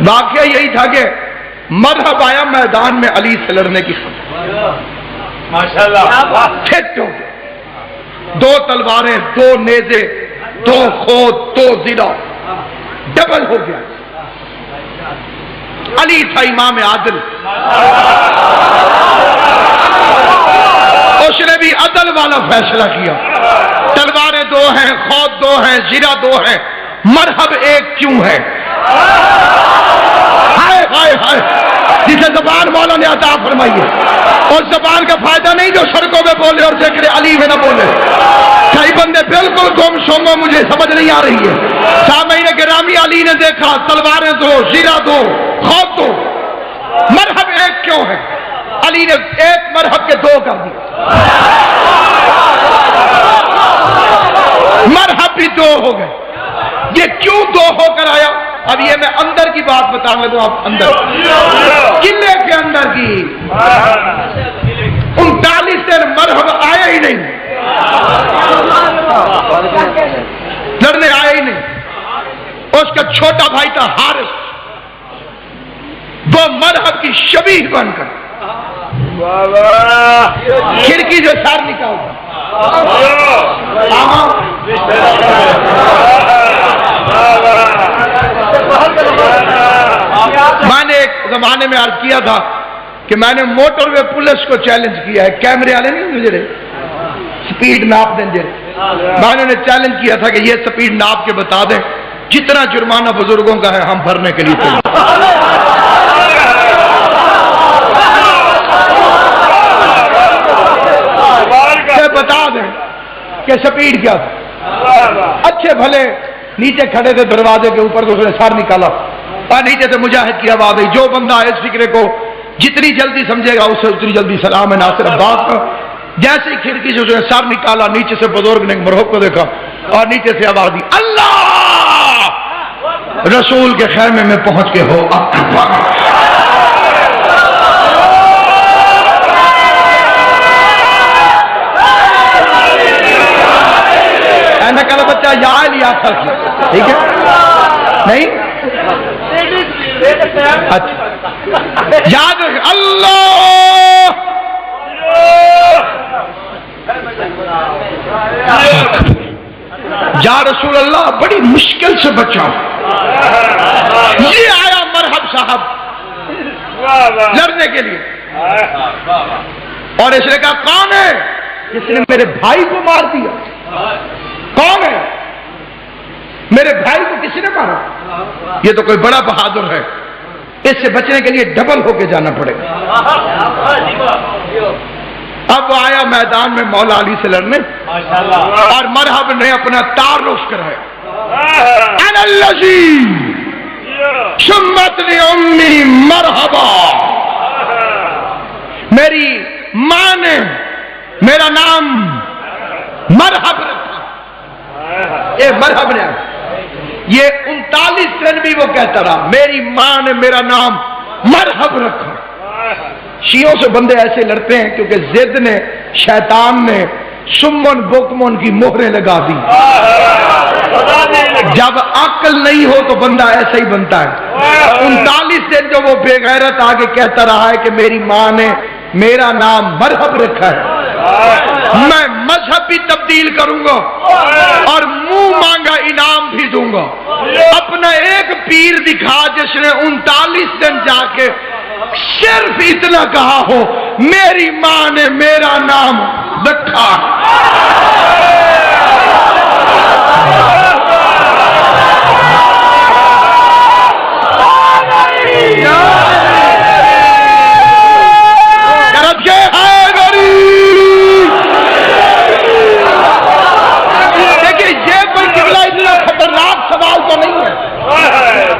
واقعہ یہی تھا کہ مذہب آیا میدان میں علی سے لڑنے کی خبر، ماشاءاللہ، فٹ ہو گئے، 2 تلواریں، 2 نیزے، 2 خود، 2 زرہ، ڈبل ہو گیا۔ علی تھا امام عادل، اس نے بھی عدل والا فیصلہ کیا۔ تلواریں 2 ہیں، خود 2 ہیں، زرہ 2 ہیں، مرہب ایک کیوں ہے؟ ہائے ہائے ہائے، جسے زبان مولا نے عطا فرمائی ہے، اور زبان کا فائدہ نہیں جو سڑکوں میں بولے اور ذکر علی میں نہ بولے۔ کئی بندے بالکل گم سم، مجھے سمجھ نہیں آ رہی ہے۔ سامعین گرامی، علی نے دیکھا تلواریں 2، زرہ 2، خود 2، مرہب ایک کیوں ہے؟ علی نے ایک مرہب کے 2 کر دیا، مرہب بھی 2 ہو گئے۔ یہ کیوں 2 ہو کر آیا؟ اب یہ میں اندر کی بات بتاؤں گا، تو آپ اندر قلعے کے اندر کی 39 دن مرہب آیا ہی نہیں، لڑنے آیا ہی نہیں۔ اس کا چھوٹا بھائی تھا حارث، وہ مرہب کی شبیہ بن کر کھڑکی سے سر نکالتا۔ میں نے ایک زمانے میں عرض کیا تھا کہ میں نے موٹر وے پولیس کو چیلنج کیا ہے، کیمرے والے نہیں مجھے سپیڈ ناپ دیں جی، میں نے چیلنج کیا تھا کہ یہ سپیڈ ناپ کے بتا دیں جتنا جرمانہ بزرگوں کا ہے ہم بھرنے کے لیے تیار۔ بتا دیں کہ سپیڈ کیا تھا۔ اچھے بھلے نیچے کھڑے تھے دروازے کے اوپر، تو اس نے سر نکالا اور نیچے سے مجاہد کی آواز آئی، جو بندہ اس فکرے کو جتنی جلدی سمجھے گا اسے اتنی جلدی سلام ہے ناصر عباس کا۔ جیسے ہی کھڑکی سے اس نے سر نکالا، نیچے سے بزرگ نے مرہب کو دیکھا اور نیچے سے آواز دی، اللہ رسول کے خیمے میں پہنچ کے ہو اکبر۔ کل بچہ یا لیا تھا، ٹھیک ہے نہیں؟ اچھا یاد رکھ، اللہ یا رسول اللہ بڑی مشکل سے بچا۔ یہ آیا مرہب صاحب لڑنے کے لیے، اور اس نے کہا کون ہے جس نے میرے بھائی کو مار دیا؟ کون ہے؟ میرے بھائی کو کسی نے مارا؟ یہ تو کوئی بڑا بہادر ہے، اس سے بچنے کے لیے ڈبل ہو کے جانا پڑے گا۔ اب وہ آیا میدان میں مولا علی سے لڑنے، اور مرہب نے اپنا تعارف کرایا، انا الذی سمتنی امی مرحبا، میری ماں نے میرا نام مرحب رکھا۔ یہ مرحب نے، یہ 39 دن بھی وہ کہتا رہا میری ماں نے میرا نام مرحب رکھا۔ شیعوں سے بندے ایسے لڑتے ہیں کیونکہ ضد نے، شیطان نے سمن بکمن کی مہریں لگا دی۔ جب عقل نہیں ہو تو بندہ ایسا ہی بنتا ہے۔ 39 دن جو وہ بے غیرت آگے کہتا رہا ہے کہ میری ماں نے میرا نام مرحب رکھا ہے، میں مذہب بھی تبدیل کروں گا اور منہ مانگا انعام بھی دوں گا۔ اپنا ایک پیر دکھا جس نے 39 دن جا کے صرف اتنا کہا ہو میری ماں نے میرا نام رکھا۔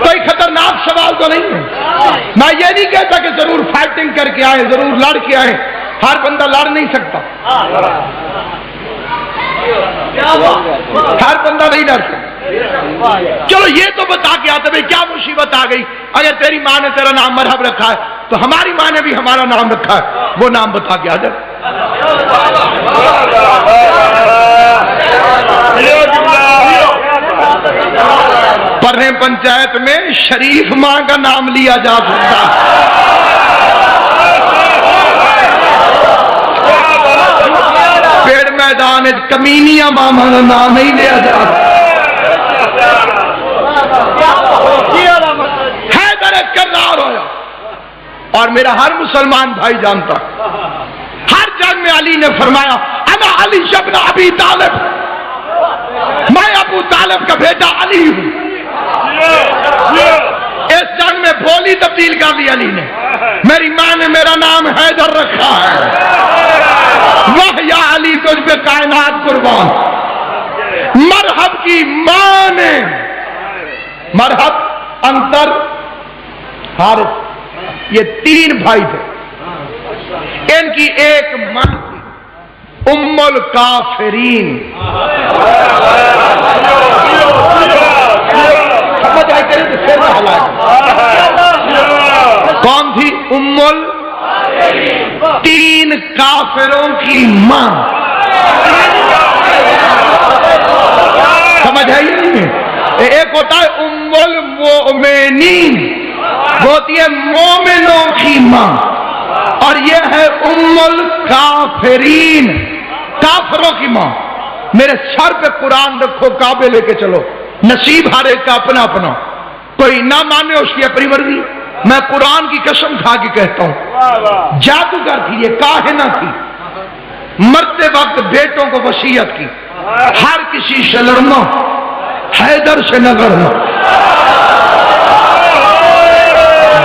کوئی خطرناک سوال تو نہیں ہے۔ میں یہ نہیں کہتا کہ ضرور فائٹنگ کر کے آئے، ضرور لڑ کے آئے، ہر بندہ لڑ نہیں سکتا، ہر بندہ نہیں لڑ سکتا۔ چلو یہ تو بتا کے آتے بھائی کیا مصیبت آ گئی، اگر تیری ماں نے تیرا نام مرحب رکھا ہے تو ہماری ماں نے بھی ہمارا نام رکھا ہے، وہ نام بتا کے آ جائے۔ پر رہے ہیں پنچایت میں شریف ماں کا نام لیا جا سکتا ہے، پیڑ میدان کمینیاں ماما کا نام نہیں لیا جا سکتا۔ حیدر کرار ہویا، اور میرا ہر مسلمان بھائی جانتا، ہر جنگ میں علی نے فرمایا انا علی ابن ابی طالب، میں ابو طالب کا بیٹا علی ہوں۔ اس جنگ میں بولی تبدیل کر لی علی نے، میری ماں نے میرا نام حیدر رکھا ہے، واہ یا علی تجھ پہ کائنات قربان۔ مرحب کی ماں نے، مرحب، انتر، حارث، یہ تین بھائی تھے، ان کی ایک ماں تھی ام الکافرین، سمجھ آئی کریں تو پھر نہ ہلائے۔ کون تھی؟ ام تین کافروں کی ماں، سمجھ آئی نہیں؟ ایک ہوتا ہے ام المؤمنین، وہ ہوتی ہے مومنوں کی ماں، اور یہ ہے ام الکافرین، کافروں کی ماں۔ میرے سر پہ قرآن رکھو، کعبے لے کے چلو، نصیب ہر ایک کا اپنا اپنا، کوئی نہ مانے اس کی اپنی مرضی۔ میں قرآن کی قسم کھا کے کہتا ہوں، جادوگر تھی یہ، کاہنہ تھی، مرتے وقت بیٹوں کو وصیت کی ہر کسی سے لڑنا، حیدر سے نہ لڑنا،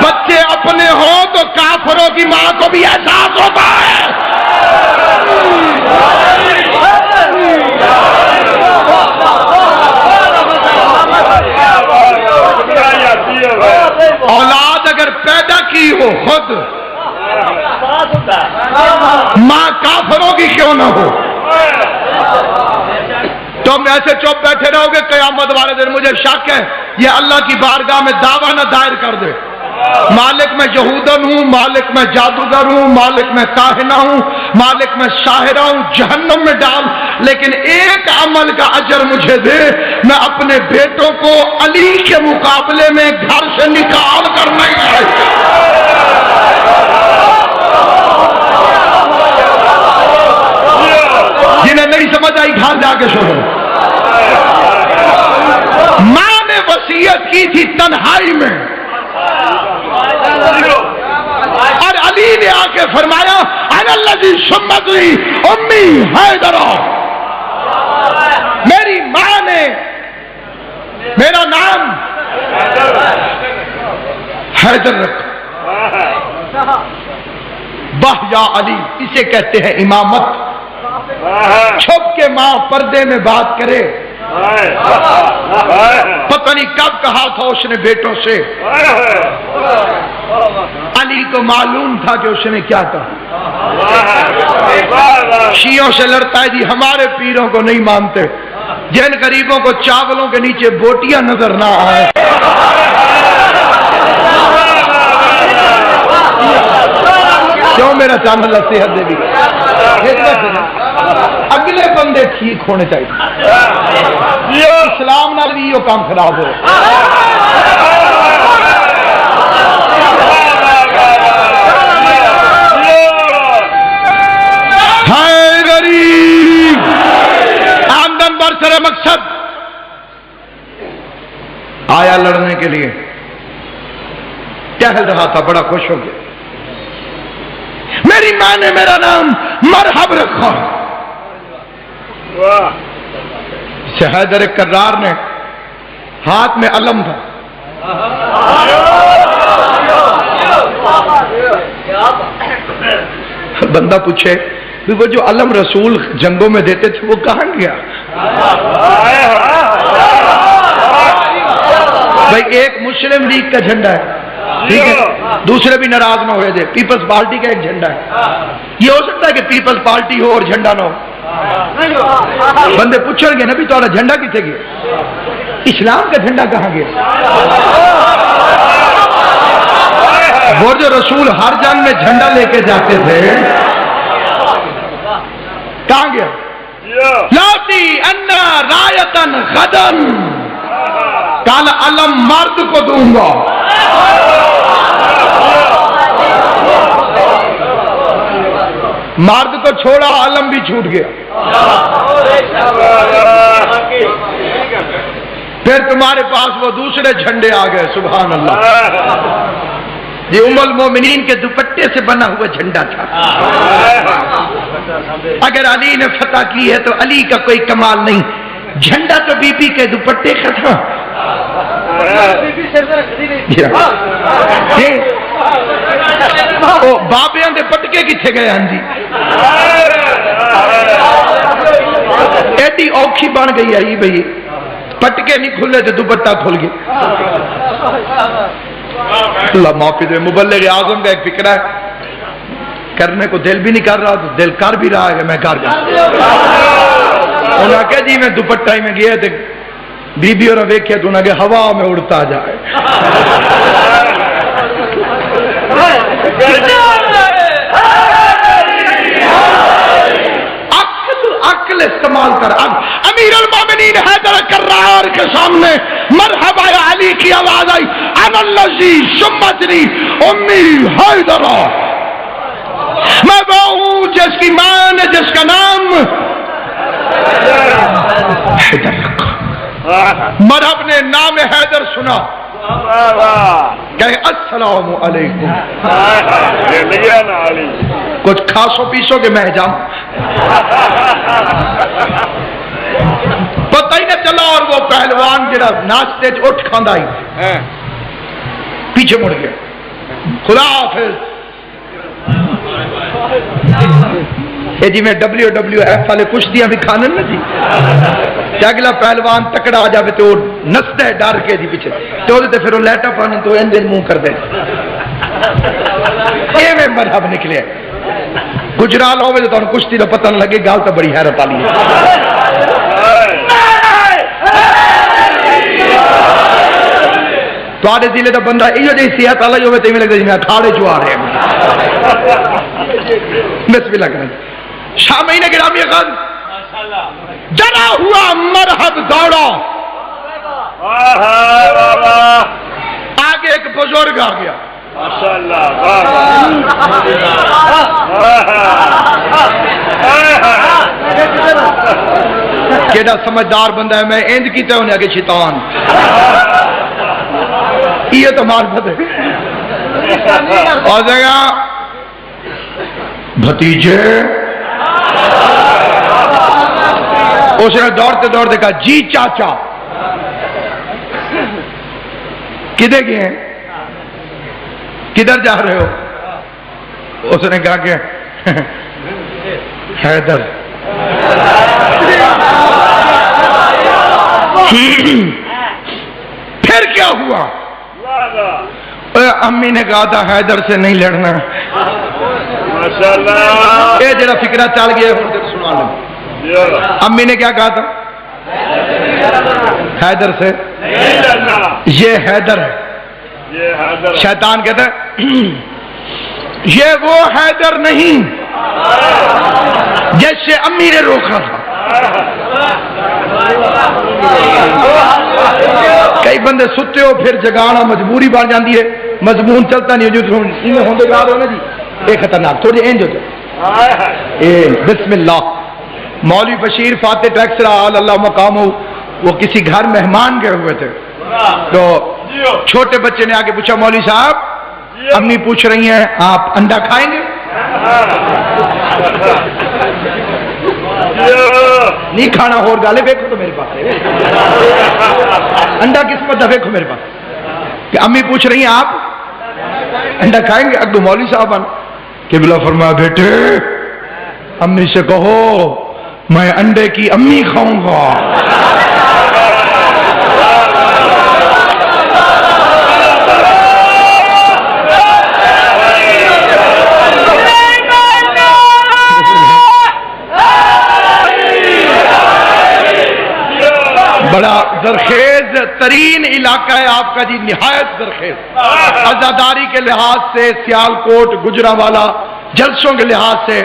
بچے اپنے ہوں تو کافروں کی ماں کو بھی احساس ہوتا ہے۔ اولاد اگر پیدا کی ہو خود، ماں کافروں کی کیوں نہ ہو، تم ایسے چپ بیٹھے رہو گے، قیامت والے دن مجھے شک ہے یہ اللہ کی بارگاہ میں دعویٰ نہ دائر کر دے، مالک میں یہودن ہوں، مالک میں جادوگر ہوں، مالک میں کاہنہ ہوں، مالک میں ساحرہ ہوں، جہنم میں ڈال، لیکن ایک عمل کا اجر مجھے دے، میں اپنے بیٹوں کو علی کے مقابلے میں گھر سے نکال کر نہیں آئے۔ جنہیں نہیں سمجھ آئی گھر جا کے سنو، ماں نے وصیت کی تھی تنہائی میں، اور علی نے آ کے فرمایا انا الذی سمت لی امی حیدر، میری ماں نے میرا نام حیدر رکھا۔ بہ یا علی، اسے کہتے ہیں امامت، چھپ کے ماں پردے میں بات کرے، پتہ نہیں کب کہا تھا اس نے بیٹوں سے، علی کو معلوم تھا کہ اس نے کیا کہا۔ شیعوں سے لڑتا ہے جی، ہمارے پیروں کو نہیں مانتے، جن غریبوں کو چاولوں کے نیچے بوٹیاں نظر نہ آئے۔ کیوں میرا چینل صحت دے بھی اگلے بندے ٹھیک ہونے چاہیے، اسلام نال بھی یہ کام خراب ہو۔ ہائے غریب، آمدن برسر مقصد آیا لڑنے کے لیے، کہہ رہا تھا بڑا خوش ہو گیا، میری ماں نے میرا نام مرحب رکھا۔ حیدر کرار نے ہاتھ میں علم تھا، بندہ پوچھے وہ جو علم رسول جنگوں میں دیتے تھے وہ کہاں گیا؟ بھائی ایک مسلم لیگ کا جھنڈا ہے، ٹھیک ہے، دوسرے بھی ناراض نہ ہوئے تھے، پیپلز پارٹی کا ایک جھنڈا ہے، یہ ہو سکتا ہے کہ پیپلز پارٹی ہو اور جھنڈا نہ ہو؟ بندے پوچھیں گے نبی تمہارا جھنڈا کتنے گیا؟ اسلام کا جھنڈا کہاں گیا؟ وہ جو رسول ہر جنگ میں جھنڈا لے کے جاتے تھے کہاں گیا؟ لاتی انا رایتن غدن، کل علم مرد کو دوں گا. مرد کو چھوڑا علم بھی چھوٹ گیا. پھر تمہارے پاس وہ دوسرے جھنڈے آ گئے. سبحان اللہ. یہ ام المومنین کے دوپٹے سے بنا ہوا جھنڈا تھا. اگر علی نے فتح کی ہے تو علی کا کوئی کمال نہیں، جھنڈا تو بی بی کے دوپٹے کا تھا. بابیاں دے پٹکے کتنے گئے؟ ہاں جی ایڈی اوکھی بن گئی ہے بھائی، پٹکے نہیں کھلے تو دوپٹہ کھل گیا. اللہ معافی دے. مبلغ اعظم کا ایک فکرہ ہے، کرنے کو دل بھی نہیں کر رہا تو دل کر بھی رہا ہے کہ میں کر جاؤں. انہوں نے کہا جی میں دوپٹہ ہی میں گیا تھے، بی بی اور ویکھیا تو انہوں نے کہا ہوا میں اڑتا جائے. عقل استعمال کر. امیر المومنین حیدر کرار کے سامنے مرحبا یا علی کی آواز آئی. انا الذی شمتنی امی حیدرہ، میں وہ ہوں جس کی ماں نے جس کا نام حیدر رکھا. مرحب نے نام حیدر سنا کہے السلام علیکم. کچھ کھاسو پیسو کہ میں جاؤں، پتہ ہی نہ چلا. اور وہ پہلوان جڑا ناشتے اٹھ کھاندا ہی پیچھے مڑ گیا. خدا حافظ. یہ جی میں WWF والے کشتیاں بھی کھانے نا جی، اگلا پہلوان تکڑا آ جائے تو نستا ہے ڈر کے جی پیچھے تو پھر وہ لیٹا پانے تو منہ کر دے. ایویں مرحب نکلے. گجرال ہوئے تو تمہیں کشتی کا پتہ نہ لگے. گل تو بڑی حیرت والی ہے. تھوڑے ضلع کا بندہ یہ جی صحت والا ہی ہوئے تو لگتا جی میں اکھاڑے چ آ رہے ہیں. بسم اللہ کریں. شامعین گرامی غد ڈرا ہوا مرحب دوڑا. آگے ایک بزرگ آ گیا. کیڑا سمجھدار بندہ ہے. میں انج کیتا ہونے آگے شیطان یہ تو معرفت ہے. اور جگہ بھتیجے اس نے دوڑتے دوڑتے کہا جی چاچا. کدھر گئے ہیں؟ کدھر جا رہے ہو؟ اس نے کہا کہ حیدر. پھر کیا ہوا؟ امی نے کہا تھا حیدر سے نہیں لڑنا. یہ جڑا فکرہ چل گیا سنا لو. امی نے کیا کہا تھا؟ حیدر سے. یہ حیدر ہے. شیطان کہتا ہے یہ وہ حیدر نہیں جیسے امی نے روکا تھا. کئی بندے ستے ہو پھر جگانا مجبوری بن جاتی ہے. مضمون چلتا نہیں جو ہوندے گا رہے نا جی. یہ خطرناک تھوڑی اینج ہو جائے. بسم اللہ. مولوی بشیر فاتح ٹیکسرا اللہ مقام ہو وہ کسی گھر مہمان گئے ہوئے تھے تو چھوٹے بچے نے آگے پوچھا مولوی صاحب امی پوچھ رہی ہیں آپ انڈا کھائیں گے؟ نہیں کھانا ہو گالے دیکھو تو میرے پاس انڈا قسمت دا دیکھو میرے پاس کہ امی پوچھ رہی ہیں آپ انڈا کھائیں گے؟ اگو مولوی صاحب قبلہ فرمایا بیٹے امی سے کہو میں انڈے کی امی کھاؤں گا. بڑا زرخیز ترین علاقہ ہے آپ کا جی. نہایت زرخیز. عزاداری کے لحاظ سے سیالکوٹ گجرانوالا جلسوں کے لحاظ سے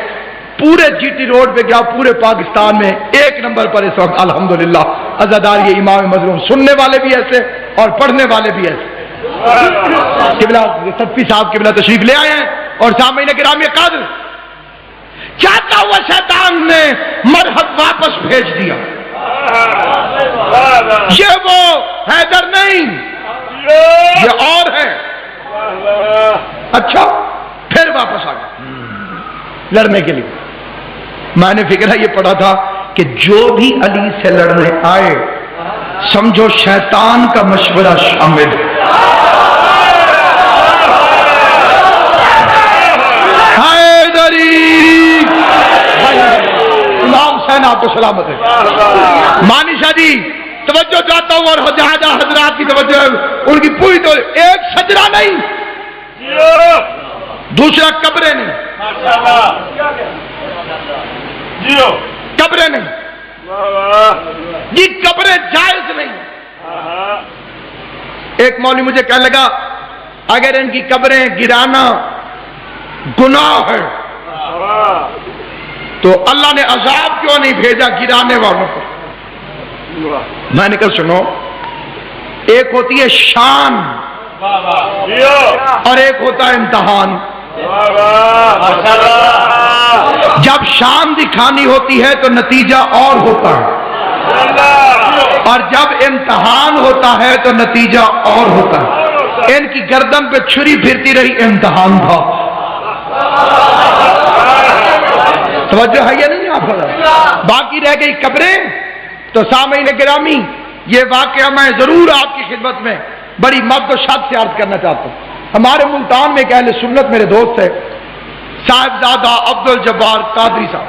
پورے جی ٹی روڈ پہ گیا پورے پاکستان میں ایک نمبر پر اس وقت الحمدللہ عزادار یہ امام مظلوم، سننے والے بھی ایسے اور پڑھنے والے بھی ایسے۔ قبلہ صدفی صاحب قبلہ تشریف لے آئے ہیں، اور سامعین گرامی قدر چاہتا ہوا شیطان نے مرحب واپس بھیج دیا۔ یہ وہ حیدر نہیں، یہ اور ہے۔ اچھا پھر واپس آ گیا لڑنے کے لیے۔ میں نے فکر ہے یہ پڑھا تھا کہ جو بھی علی سے لڑنے آئے سمجھو شیطان کا مشورہ شامل ہے۔ امام حسین آپ کو سلامت ہے۔ مانی شاہ جی توجہ چاہتا ہوں، اور جہاں حضرات کی توجہ ہے ان کی پوری تو ایک سجرہ نہیں، دوسرا قبریں نہیں، قبریں نہیں جی، قبریں جائز نہیں۔ ایک مولوی مجھے کہنے لگا اگر ان کی قبریں گرانا گناہ ہے تو اللہ نے عذاب کیوں نہیں بھیجا گرانے والوں کو؟ میں نے کہا سنو، ایک ہوتی ہے شان اور ایک ہوتا ہے امتحان۔ جب شان دکھانی ہوتی ہے تو نتیجہ اور ہوتا ہے، اور جب امتحان ہوتا ہے تو نتیجہ اور ہوتا ہے۔ ان کی گردن پہ چھری پھرتی رہی، امتحان تھا۔ توجہ ہے یا نہیں آپ کو؟ باقی رہ گئی قبریں۔ تو سامعین گرامی یہ واقعہ میں ضرور آپ کی خدمت میں بڑی مد و شاد سے عرض کرنا چاہتا ہوں۔ ہمارے ملتان میں ایک اہل سنت میرے دوست ہے صاحبزادہ عبدالجبار قادری صاحب،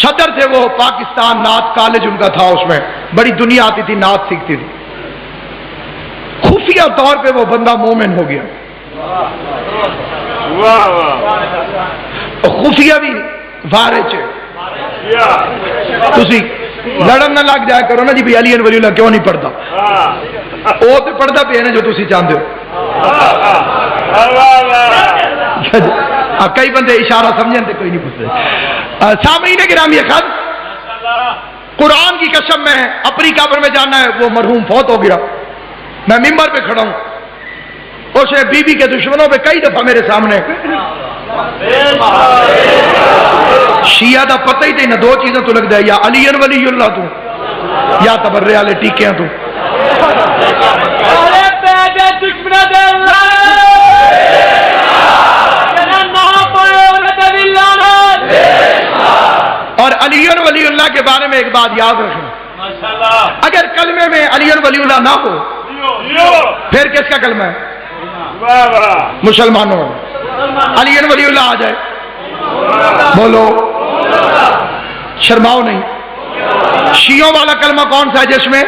صدر تھے وہ پاکستان نعت کالج ان کا تھا، اس میں بڑی دنیا آتی تھی، نعت سیکھتی تھی۔ خفیہ طور پہ وہ بندہ مومن ہو گیا، خفیہ بھی وارے چے تسی لڑن نہ لگ جایا کرو نا جی بھی علی ولی اللہ کیوں نہیں پڑھتا، وہ تو پڑھتا پہ ہے نا جو تسی چاہتے ہو۔ کئی بندے اشارہ سمجھیں تو کوئی نہیں پوچھتے۔ سامعین گرامی خد قرآن کی قسم میں اپنی قبر میں جانا ہے، وہ مرحوم فوت ہو گیا، میں ممبر پہ کھڑا ہوں، اس نے بی بی کے دشمنوں پہ کئی دفعہ میرے سامنے شیعہ دا پتہ ہی تھی نہ، دو چیزیں تو لگ جائے، یا علی ولی اللہ تو یا تبرے والے ٹیکے ہیں تو۔ اور علی ولی اللہ کے بارے میں ایک بات یاد رکھیں، اگر کلمے میں علی ولی اللہ نہ ہو پھر کس کا کلمہ ہے؟ مسلمانوں علی ولی اللہ آ جائے، بولو شرماؤ نہیں۔ شیعوں والا کلمہ کون سا ہے جس میں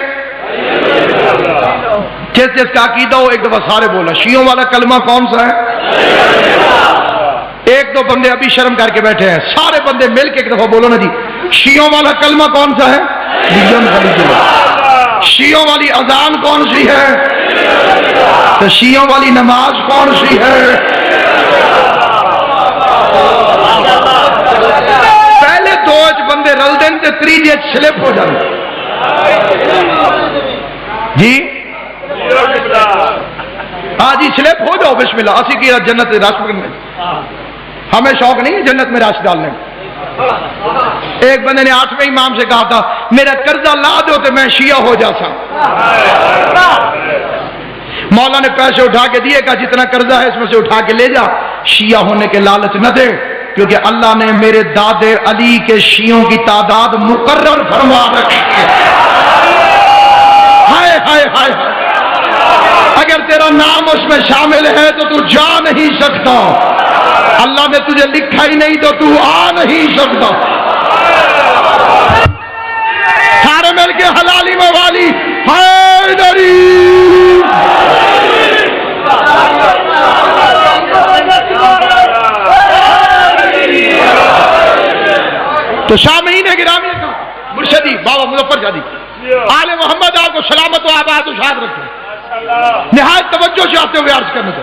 جس کا عقیدہ ہو؟ ایک دفعہ سارے بولا شیعوں والا کلمہ کون سا ہے؟ ایک دو بندے ابھی شرم کر کے بیٹھے ہیں، سارے بندے مل کے ایک دفعہ بولو نا جی، شیعوں والا کلمہ کون سا ہے؟ شیعوں والی اذان کون سی ہے؟ تو شیعوں والی نماز کون سی ہے؟ پہلے دو بندے رل دیں تے تریجے سلپ ہو جائیں جی، ہاں جی سلپ ہو جاؤ، بسم اللہ، اسی کی جنت رش کرنے، ہمیں شوق نہیں ہے جنت میں رش ڈالنے۔ ایک بندے نے 8ویں امام سے کہا تھا میرا قرضہ لا دو تو میں شیعہ ہو جاتا۔ مولا نے پیسے اٹھا کے دیے، کہا جتنا قرضہ ہے اس میں سے اٹھا کے لے جا، شیعہ ہونے کے لالچ نہ دے، کیونکہ اللہ نے میرے دادے علی کے شیعوں کی تعداد مقرر فرما رکھی ہے۔ ہائے ہائے ہائے، اگر تیرا نام اس میں شامل ہے تو تو جا نہیں سکتا، اللہ نے تجھے لکھا ہی نہیں تو تو آ نہیں سکتا۔ سارے مل کے حلالی موالی حیدری۔ تو سامعین گرامی کا مرشدی بابا مظفر شاہ جی آل محمد آپ کو سلامت و آباد و شاد رکھیں۔ نہایت توجہ سے آتے ہوئے عرض کرنے سے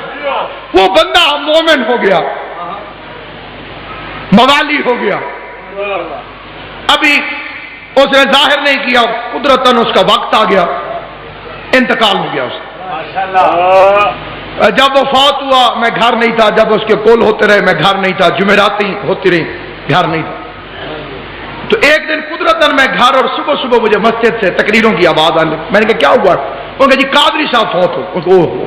وہ بندہ مومن ہو گیا، موالی ہو گیا، ابھی اس نے ظاہر نہیں کیا، قدرتاً اس کا وقت آ گیا، انتقال ہو گیا اس کا۔ جب وہ فوت ہوا میں گھر نہیں تھا، جب اس کے کول ہوتے رہے میں گھر نہیں تھا، جمعراتی ہوتی رہی گھر نہیں تھا۔ تو ایک دن قدرتاً میں گھر، اور صبح صبح مجھے مسجد سے تقریروں کی آواز آنے، میں نے کہا کیا ہوا؟ انہوں نے کہا جی قادری صاحب فوت ہو۔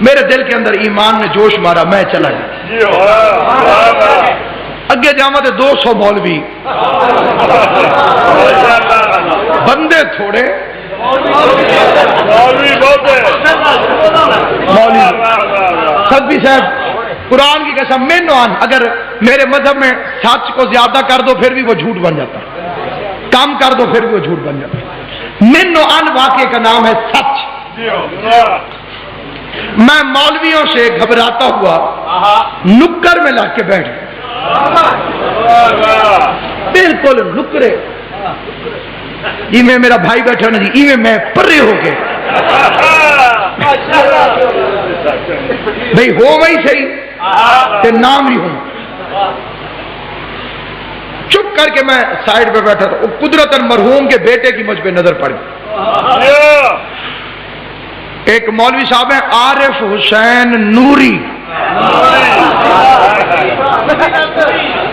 میرے دل کے اندر ایمان نے جوش مارا، میں چلا گیا۔ اگے جاما تے 200 مولوی، بندے تھوڑے، مولوی سدبی صاحب قرآن کی قسم مینو آن، اگر میرے مذہب میں سچ کو زیادہ کر دو پھر بھی وہ جھوٹ بن جاتا ہے، کم کر دو پھر بھی وہ جھوٹ بن جاتا ہے۔ مینو آن واقعے کا نام ہے سچ۔ میں مولویوں سے گھبراتا ہوا نکر میں لا کے بیٹھ گیا، بالکل نکرے، ایویں میرا بھائی بیٹھا نا جی، ایویں میں پرے ہو کے بھائی ہو وہی صحیح تے نام ہی ہوں، چپ کر کے میں سائڈ پہ بیٹھا تھا۔ قدرتاً مرحوم کے بیٹے کی مجھ پہ نظر پڑی۔ ایک مولوی صاحب ہیں عارف حسین نوری،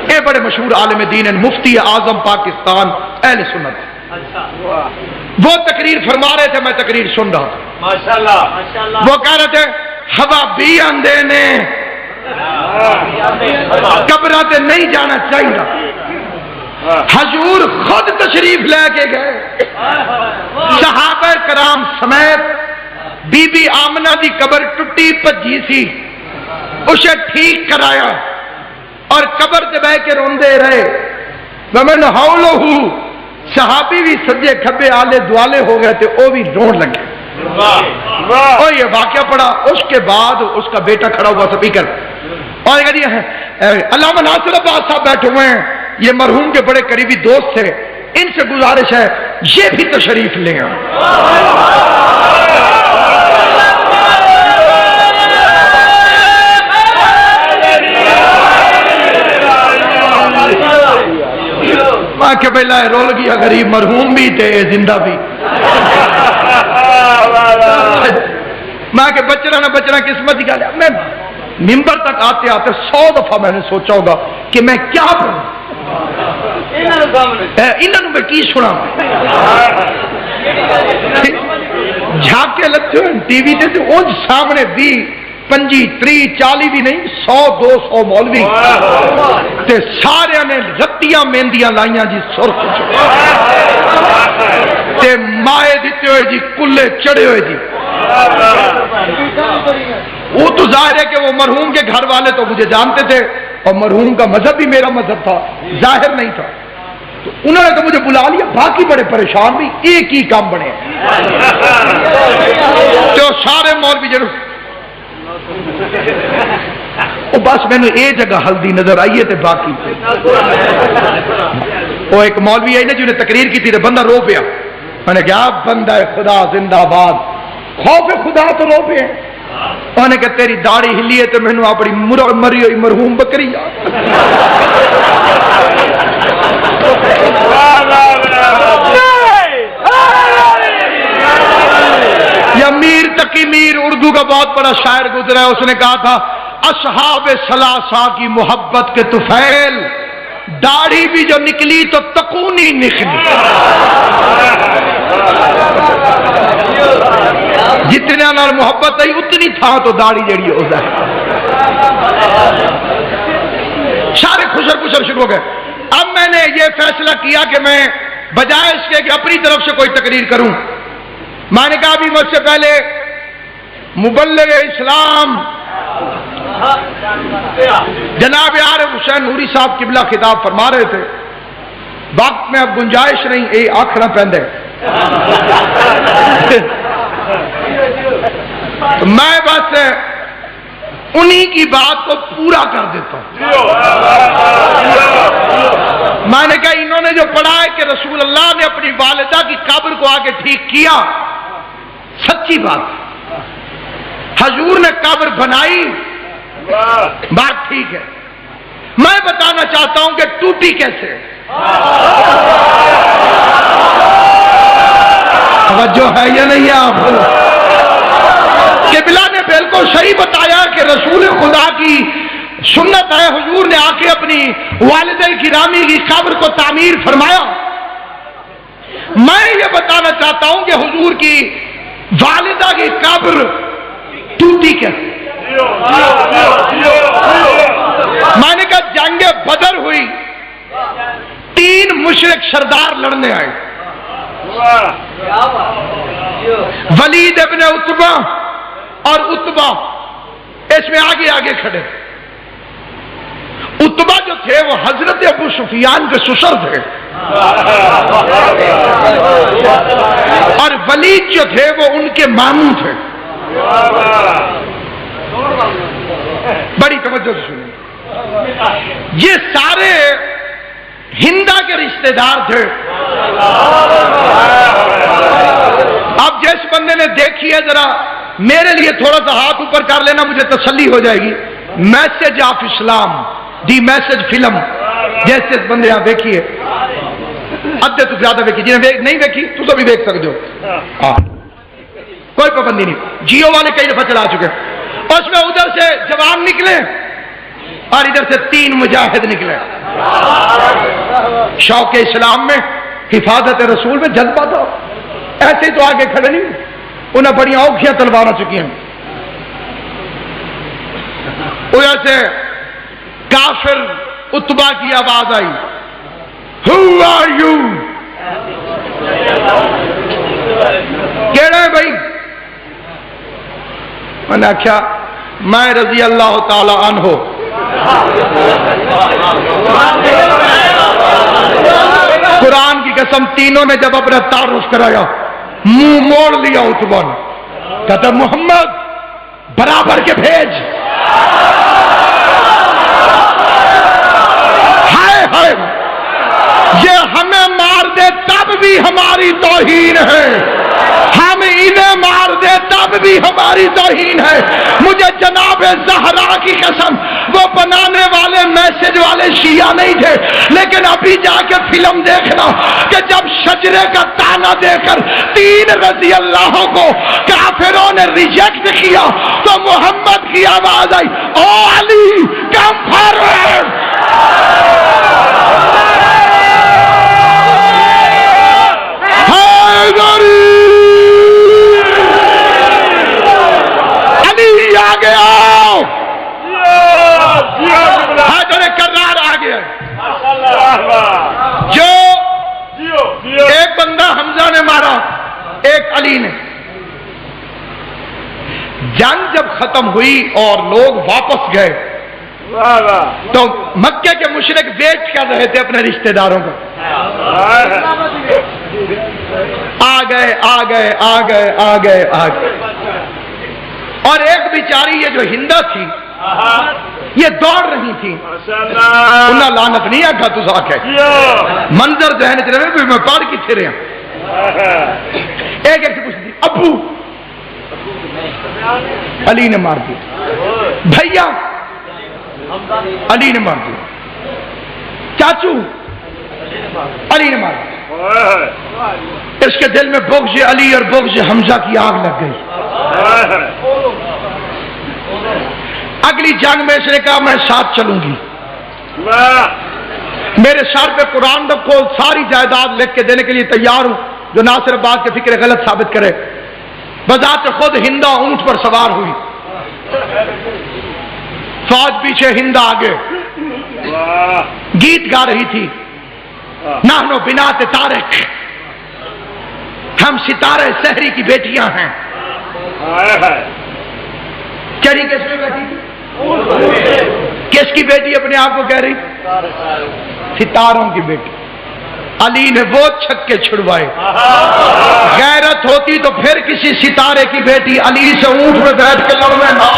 یہ بڑے مشہور عالم دین ہیں، مفتی اعظم پاکستان اہل سنت۔ وہ تقریر فرما رہے تھے، میں تقریر سن رہا تھا۔ ماشاءاللہ وہ کہہ رہے تھے ہوا بھی آندے نے قبرہ تے نہیں جانا چاہیے، حضور خود تشریف لے کے گئے، صحابہ کرام سمیت، بی بی آمنہ دی قبر ٹوٹی پجی سی، اسے ٹھیک کرایا اور قبر تے بہ کے روندے رہے۔ ومن حولہ، صحابی بھی سجے کھبے آلے دوالے ہو گئے تھے، وہ بھی رون لگے۔ اور یہ واقعہ پڑا، اس کے بعد اس کا بیٹا کھڑا ہوا سپیکر اور علامہ ناصر عباس صاحب بیٹھے ہوئے ہیں، یہ مرحوم کے بڑے قریبی دوست تھے، ان سے گزارش ہے یہ بھی تشریف لیں۔ ماں کے پہلا رول گیا غریب، مرحوم بھی تھے زندہ بھی۔ ماں کے بچنا نہ بچنا قسمت کی گل ہے۔ میں ممبر تک آتے آتے 100 دفعہ میں نے سوچا ہوگا کہ میں کیا کروں، انہوں میں کی سنا، جھاکے لگتے ہوئے ٹی وی تے اونج سامنے بھی 25 30 40 بھی نہیں 100 200 مولوی تے سارے نے رتیاں مہندیاں لائیاں جی، سرخ تے مائے دیتے ہوئے جی، کلے چڑھے ہوئے جی۔ وہ تو ظاہر ہے کہ وہ مرحوم کے گھر والے تو مجھے جانتے تھے اور مرحوم کا مذہب بھی میرا مذہب تھا، ظاہر نہیں تھا، تو انہوں نے تو مجھے بلا لیا، باقی بڑے پریشان بھی، ایک ہی کام بنے تو سارے مولوی ضرور بس میں نے یہ جگہ ہلدی نظر آئی ہے تے باقی وہ ایک مولوی آئی نا جنہیں تقریر کی تھی، بندہ رو پیا، میں نے کہا بندہ خدا زندہ باد، خوف خدا تو رو پیا۔ انہوں نے کہا تیری داڑھی ہلی ہے تو میں نے اپنی مری ہوئی مرحوم بکری یاد۔ یا میر تقی میر اردو کا بہت بڑا شاعر گزرا ہے، اس نے کہا تھا اصحاب ثلاثہ کی محبت کے طفیل، داڑھی بھی جو نکلی تو تکونی نکلی۔ جتنے نال محبت ہے اتنی تھا تو داڑھی جڑی ہو جائے۔ سارے خسر خسر شروع ہو گئے۔ اب میں نے یہ فیصلہ کیا کہ میں بجائے اس کے کہ اپنی طرف سے کوئی تقریر کروں، میں نے کہا ابھی مجھ سے پہلے مبلغ اسلام جناب عارف حسین نوری صاحب قبلہ خطاب فرما رہے تھے، وقت میں اب گنجائش نہیں، اے آکھنا پہندے میں بس انہی کی بات کو پورا کر دیتا ہوں۔ میں نے کہا انہوں نے جو پڑھا ہے کہ رسول اللہ نے اپنی والدہ کی قبر کو آگے ٹھیک کیا، سچی بات، حضور نے قبر بنائی، بات ٹھیک ہے، میں بتانا چاہتا ہوں کہ ٹوٹی کیسے۔ توجہ ہے یا نہیں آپ؟ قبلہ نے بالکل صحیح بتایا کہ رسول خدا کی سنت ہے، حضور نے آ کے اپنی والدہ گرامی کی قبر کو تعمیر فرمایا۔ میں یہ بتانا چاہتا ہوں کہ حضور کی والدہ کی قبر ٹوٹی کیا؟ میں نے کہا جنگ بدر ہوئی، 3 مشرک سردار لڑنے آئے، ولید ابن عتبہ اور عتبہ اس میں آگے آگے کھڑے۔ عتبہ جو تھے وہ حضرت ابو سفیان کے سسر تھے، اور ولید جو تھے وہ ان کے ماموں تھے۔ بڑی توجہ سے سنیں، یہ سارے ہندا کے رشتہ دار تھے۔ اب جس بندے نے دیکھی ہے ذرا میرے لیے تھوڑا سا ہاتھ اوپر کر لینا، مجھے تسلی ہو جائے گی۔ Message of Islam, the message film, جیسے بندے آپ دیکھیے ادھے تو زیادہ دیکھی، جنہیں نہیں دیکھی تو بھی دیکھ سکتے ہو، کوئی پابندی نہیں۔ جیو والے کئی دفعہ چلا چکے، اس میں ادھر سے جوان نکلے اور ادھر سے 3 مجاہد نکلے۔ شوق اسلام میں، حفاظت رسول میں جذبہ تھا، ایسے ہی تو آگے کھڑے نہیں، انہیں بڑی اوکھیاں تلواریں چکی ہیں۔ ادھر سے کافر عتبہ کی آواز آئی، Who are you؟ کہڑا ہے بھائی؟ میں نے کہا میں رضی اللہ تعالی عنہ۔ قرآن کی قسم تینوں نے جب اپنا تعارف کرایا منہ موڑ لیا عتبہ نے، کہتا محمد برابر کے بھیج۔ ہائے ہائے، یہ ہمیں مار دے تب بھی ہماری توہین ہے، ہم انہیں مار دے تب بھی ہماری توہین ہے۔ مجھے جناب زہرا کی قسم، وہ بنانے والے میسج والے شیعہ نہیں تھے، لیکن ابھی جا کے فلم دیکھنا کہ جب شجرے کا تانا دے کر 3 رضی اللہ کو کافروں نے ریجیکٹ کیا تو محمد کی آواز آئی، او علی کم فارورڈ۔ علی آ گیا، حیدر کرار آ گیا۔ جو ایک بندہ حمزہ نے مارا، ایک علی نے۔ جنگ جب ختم ہوئی اور لوگ واپس گئے تو مکے کے مشرک ویٹ کر رہے تھے اپنے رشتہ داروں کو، آ گئے آ گئے آ گئے آ گئے آ گئے۔ اور ایک بیچاری یہ جو ہندا تھی یہ دوڑ رہی تھی، انہیں لعنت نہیں آکھا تو ساکھ ہے منظر ذہن چ رہے بھی میں پڑھ کی تھے رہا۔ ایک ایک سے پوچھ دی، ابو علی نے مار دیا، بھیا علی نے مار دیا، چاچو علی نے مار دیا۔ اس کے دل میں بغض علی اور بغض حمزہ کی آگ لگ گئی۔ اگلی جنگ میں اس نے کہا میں ساتھ چلوں گی، میرے سر پہ قرآن رکھو، ساری جائیداد لکھ کے دینے کے لیے تیار ہوں جو ناصر آباد کے فکر غلط ثابت کرے۔ بذات خود ہندا اونٹ پر سوار ہوئی، فوج پیچھے، ہندا آگے، گیت گا رہی تھی، نحنو بنات طارق، ہم ستارے سحری کی بیٹیاں ہیں۔ چری کس میں بیٹھی تھی؟ کس کی بیٹی اپنے آپ کو کہہ رہی؟ ستاروں کی بیٹی۔ علی نے وہ چھکے چھڑوائے، غیرت ہوتی تو پھر کسی ستارے کی بیٹی علی سے اونٹ میں بیٹھ کے لڑنے نہ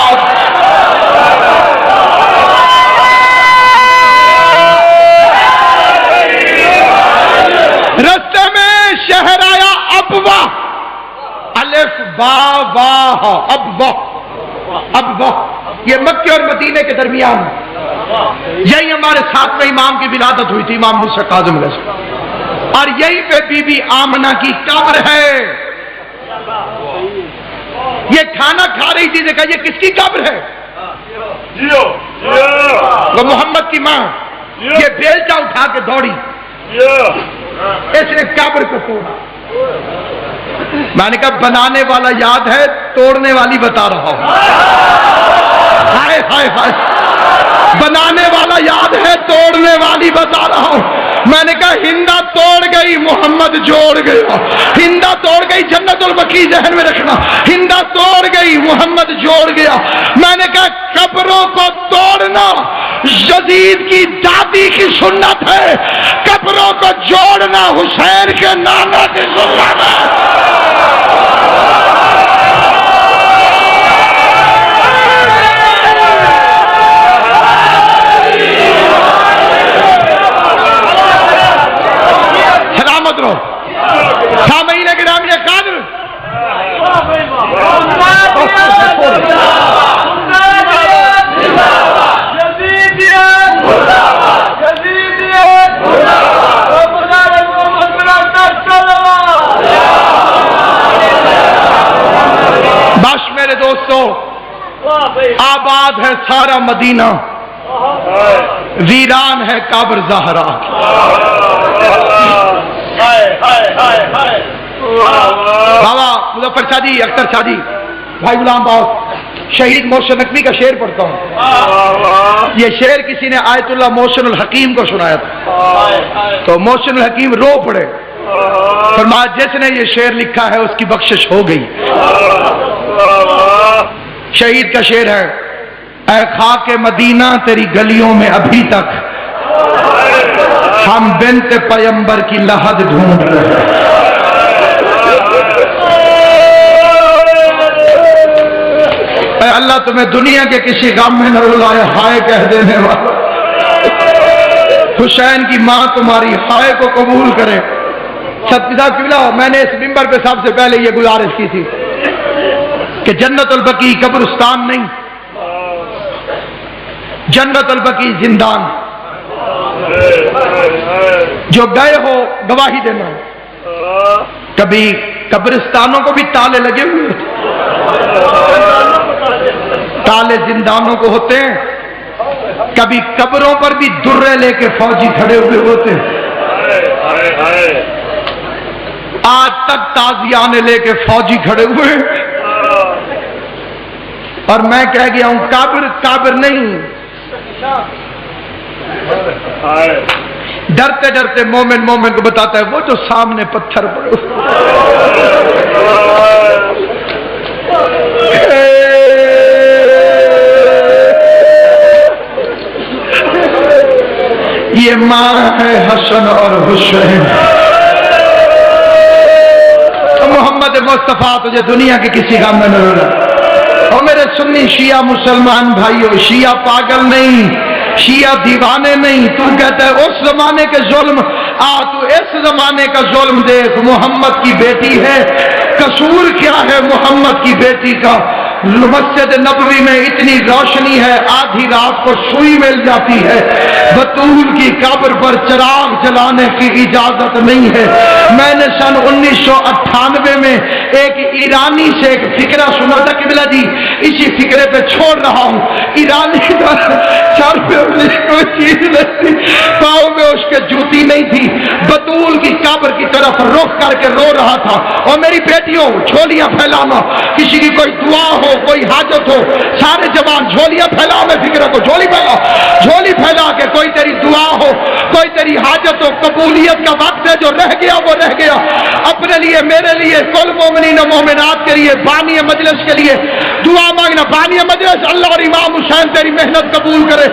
رستے میں شہر آیا ابوا، الف با واہ، ابوا، یہ مکے اور مدینے کے درمیان یہی ہمارے ساتھ میں امام کی ولادت ہوئی تھی، امام موسیٰ کاظم علیہ السلام، اور یہی پہ بی بی آمنہ کی قبر ہے۔ یہ کھانا کھا رہی تھی، دیکھا یہ کس کی قبر ہے؟ وہ محمد کی ماں، یہ بیلچا اٹھا کے دوڑی، اس نے قبر کو توڑا۔ میں نے کہا بنانے والا یاد ہے، توڑنے والی بتا رہا ہوں۔ ہائے ہائے ہائے، بنانے والا یاد ہے، توڑنے والی بتا رہا ہوں۔ میں نے کہا ہندا توڑ گئی، محمد جوڑ گیا۔ ہندا توڑ گئی، جنت البقیع ذہن میں رکھنا، ہندا توڑ گئی، محمد جوڑ گیا۔ میں نے کہا قبروں کو توڑنا یزید کی دادی کی سنت ہے، قبروں کو جوڑنا حسین کے نانا کی سنت ہے۔ سامعین گرامی قدر، بس میرے دوستو، آباد ہے سارا مدینہ، ویران ہے قبر زہرا۔ بابا مظفر شاہ جی، اختر شاہ جی، بھائی غلام باؤ، شہید محسن نقوی کا شعر پڑھتا ہوں۔ یہ شعر کسی نے آیت اللہ محسن الحکیم کو سنایا تھا، تو محسن الحکیم رو پڑے، فرمایا جس نے یہ شعر لکھا ہے اس کی بخشش ہو گئی۔ شہید کا شعر ہے، اے خاک مدینہ تیری گلیوں میں ابھی تک ہم بنت پیمبر کی لحد ڈھونڈ رہے ہیں۔ اے اللہ تمہیں دنیا کے کسی غم میں نہ رلائے، ہائے کہہ دینے والا، حسین کی ماں تمہاری ہائے کو قبول کرے۔ صدقہ صاحب قبلہ، میں نے اس منبر پہ سب سے پہلے یہ گزارش کی تھی کہ جنت البقیع قبرستان نہیں، جنت البقیع زندان۔ جو گئے ہو گواہی دینا، کبھی قبرستانوں کو بھی تالے لگے ہوئے، تالے زندانوں کو ہوتے ہیں، کبھی قبروں پر بھی درے لے کے فوجی کھڑے ہوئے ہوتے ہیں۔ آج تک تازیانے لے کے فوجی کھڑے ہوئے، اور میں کہہ گیا ہوں قبر قبر نہیں۔ ڈرتے ڈرتے مومن مومن کو بتاتا ہے وہ جو سامنے پتھر پڑے، یہ ماں ہے حسن اور حسین۔ محمد مصطفیٰ تجھے دنیا کے کسی غم میں نہ رونا۔ اور میرے سنی شیعہ مسلمان بھائیوں، شیعہ پاگل نہیں، شیعہ دیوانے نہیں۔ تو کہتا ہے اس زمانے کے ظلم، تو اس زمانے کا ظلم دیکھ، محمد کی بیٹی ہے، قصور کیا ہے محمد کی بیٹی کا؟ مسجد نبوی میں اتنی روشنی ہے، آدھی رات کو سوئی مل جاتی ہے، بطول کی قبر پر چراغ جلانے کی اجازت نہیں ہے۔ میں نے سن 1998 میں ایک ایرانی سے ایک فکرہ سنا تھا، قبلہ جی اسی فکرے پہ چھوڑ رہا ہوں۔ ایرانی سر پہ کوئی چیز نہیں تھی، پاؤں میں اس کے جوتی نہیں تھی، بطول کی قبر کی طرف رخ کر کے رو رہا تھا۔ اور میری بیٹیوں جھولیاں پھیلانا، کسی کی کوئی دعا ہو، کوئی حاجت ہو، سارے جوان جھولیاں پھیلاؤ، میں فکر کو جھولی پھیلا، جھولی پھیلا کے کوئی تیری دعا ہو، کوئی تیری حاجت ہو، قبولیت کا وقت ہے، جو رہ گیا وہ رہ گیا۔ اپنے لیے، میرے لیے، کل مومنین و مومنات کے لیے، بانی مجلس کے لیے دعا مانگنا۔ بانی مجلس اللہ اور امام حسین تیری محنت قبول کرے۔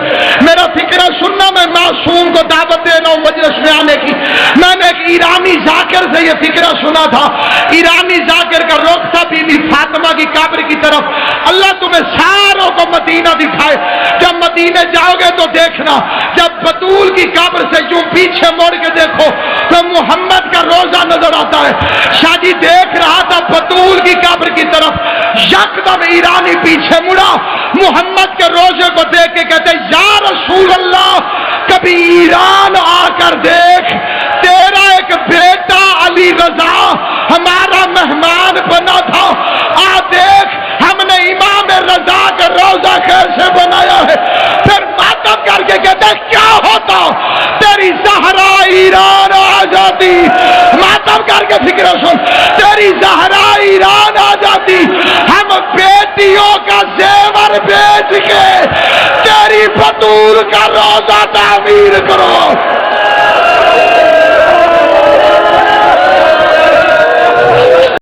میرا فکرہ سننا، میں معصوم کو دعوت دے رہا ہوں مجلس میں آنے کی۔ میں نے ایک ایرانی ذاکر سے یہ فکرہ سنا تھا، ایرانی ذاکر کا رخ تھا بی بی فاطمہ کی قبر کی طرف۔ اللہ تمہیں ساروں کو مدینہ دکھائے۔ جب مدینے جاؤ گے تو دیکھنا، جب بطول کی قبر سے یوں پیچھے موڑ کے دیکھو تو محمد کا روزہ نظر آتا ہے۔ شاہ جی دیکھ رہا تھا بطول کی قبر کی طرف، یکدم ایرانی پیچھے مڑا، محمد کے روزے کو دیکھ کے کہتے یا رسول اللہ، کبھی ایران آ کر دیکھ، تیرا ایک بیٹا علی رضا ہمارا مہمان بنا تھا، آج دیکھ ہم نے امام رضا کا روزہ کیسے بنایا ہے۔ پھر ماتم کر کے کہتے ہیں کیا ہوتا تیری زہرا ایران آ جاتی، ماتم کر کے فکر سن، تیری زہرا ایران آ جاتی، ہم بیٹیوں کا زیور بیچ کے تیری بطول کا روزہ تعمیر کرو۔